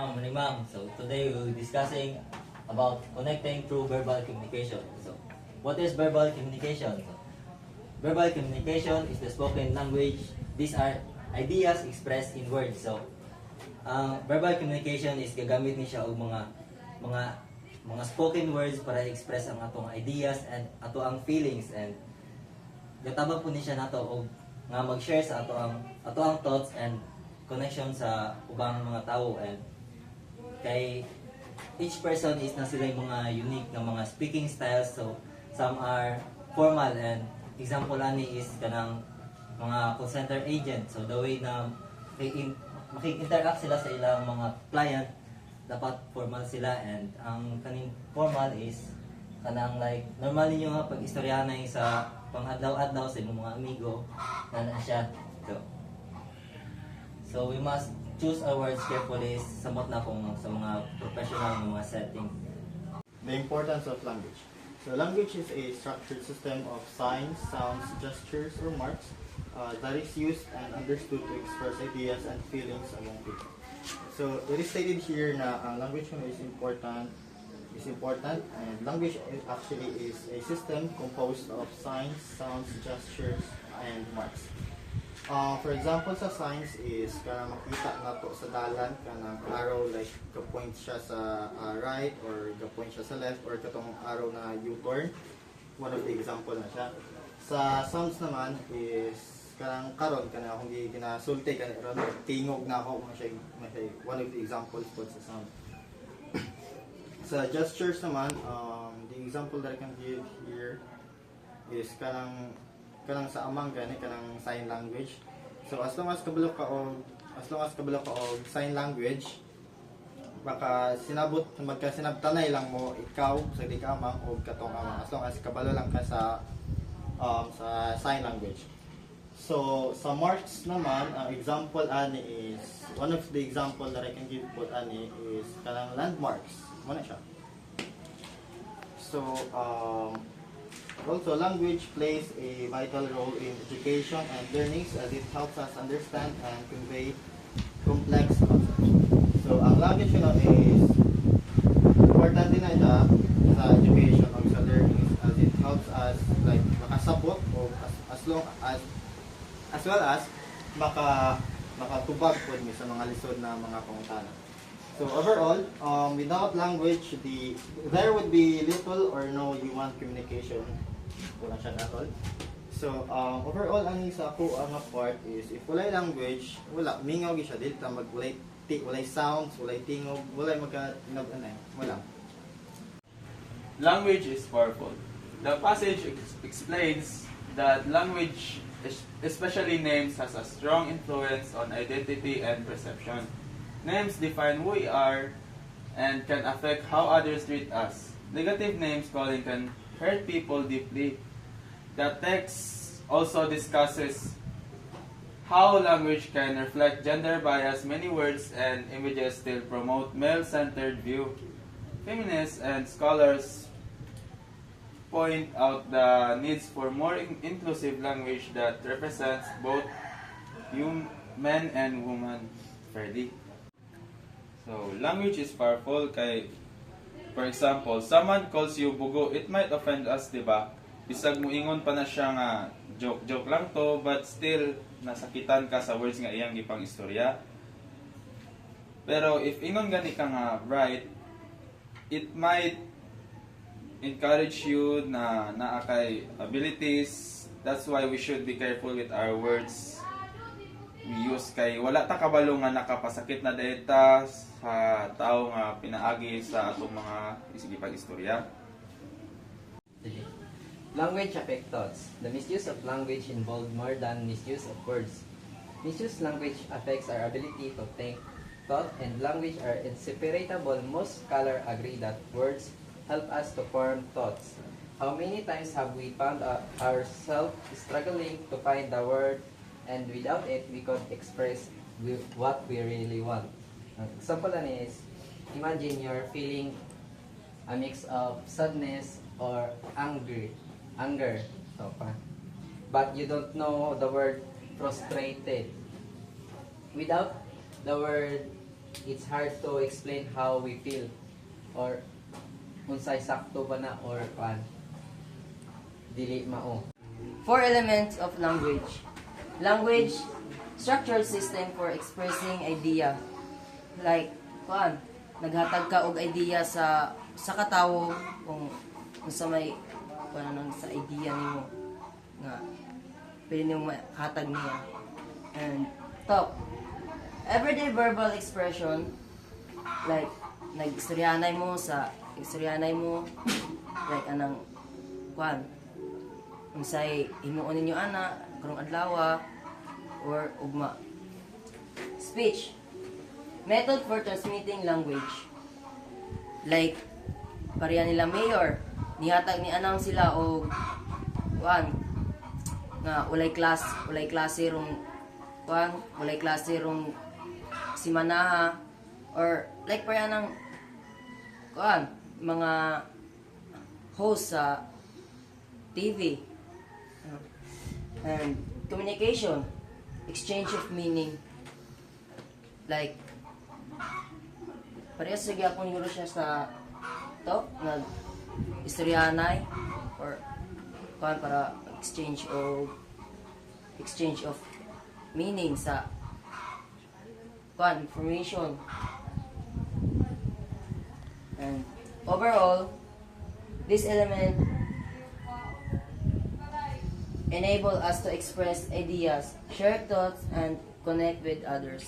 Morning, ma'am. So today we'll be discussing about connecting through verbal communication. So what is verbal communication? So, verbal communication is the spoken language. These are ideas expressed in words. So verbal communication is gagamit ni siya og mga spoken words para i-express ang atong ideas and ato ang feelings, and gatabang po ni siya nato og nga mag-share sa ato ang thoughts and connection sa ubang mga tao. And kay each person is na sila yung mga unique na mga speaking styles. So some are formal, and example ani is kanang mga call center agent. So the way na makik-interact sila sa ilang mga client, dapat formal sila, and ang kaning formal is kanang like normal ninyo nga pag-istoryanay sa pang-adlaw-adlaw sa imong mga amigo na siya. So we must choose our words carefully, samot na kung sa mga professional na mga setting. The importance of language. So language is a structured system of signs, sounds, gestures, or marks that is used and understood to express ideas and feelings among people. So it is stated here na language is important, and language actually is a system composed of signs, sounds, gestures, and marks. For example, sa signs is kanang makita nato sa dalan kanang arrow, like ka-point siya sa right or ka-point siya sa left, or katong arrow na U-turn. One of the example na siya. Sa sounds naman is kanang karon kanang kung di ginasulti kanang tingog na ako kung siya one of the examples po sa sound. Sa gestures naman, the example that I can give here is kanang sa amang gani kanang sign language. So as long as kabalo ka og sign language, baka magkasinabtanay lang mo ikaw sa di ka amang o katong amang, as long as kabalo lang ka sa sign language. So sa marks naman, ang example ani is one of the example that I can give po ani is kanang landmarks. Mo na siya. So also, language plays a vital role in education and learnings as it helps us understand and convey complex concepts. So, ang language is important din na siya sa education o sa learnings as it helps us like makasabot o as well as makatubag po sa mga lisod na mga pangutana. So overall, without language, there would be little or no human communication. Wala siya at all. So overall, ang isa ko ang part is if walay language, wala mingaw gyud siya, dili ta walay sounds, walay tingog, walay wala. Language is powerful. The passage explains that language, especially names, has a strong influence on identity and perception. Names define who we are and can affect how others treat us. Negative names calling can hurt people deeply. The text also discusses how language can reflect gender bias. Many words and images still promote male-centered view. Feminists and scholars point out the needs for more inclusive language that represents both men and women fairly. So, language is powerful kay, for example, someone calls you bugo, it might offend us, di ba? Bisag mo ingon pa na siya nga joke lang to, but still nasakitan ka sa words nga iyang gipang istorya. Pero if ingon gani ka nga right, it might encourage you na naakay abilities. That's why we should be careful with our words we use, kay wala ta kabalo nga nakapasakit na data sa tao nga pinaagi sa atong mga isigipang istorya. Language affects thoughts. The misuse of language involves more than misuse of words. Misused language affects our ability to think. Thought and language are inseparable. Most scholars agree that words help us to form thoughts. How many times have we found ourselves struggling to find the word, and without it, we could express what we really want? An example is, imagine you're feeling a mix of sadness or anger, but you don't know the word frustrated. Without the word it's hard to explain how we feel or unsay sakto ba na or kan dili mao. 4 elements of language. Language, structured system for expressing idea. Like, naghatag ka og idea sa katawo kung sa may sa idea nimo nga pwede nimo hatag niya. And talk, everyday verbal expression, like nag-istoryanay mo like anang unsay himuon ninyo ana karong adlaw or ugma. Speech, method for transmitting language. Like pareha nila mayor, nihatag ni anang sila og nga ulay klase rong simanaha or like pareha nang mga host sa TV. And communication, exchange of meaning. Like parehas sa gyapon siguro siya sa to nag istoryanay or para exchange of meaning sa information. And overall, this element enable us to express ideas, share thoughts, and connect with others.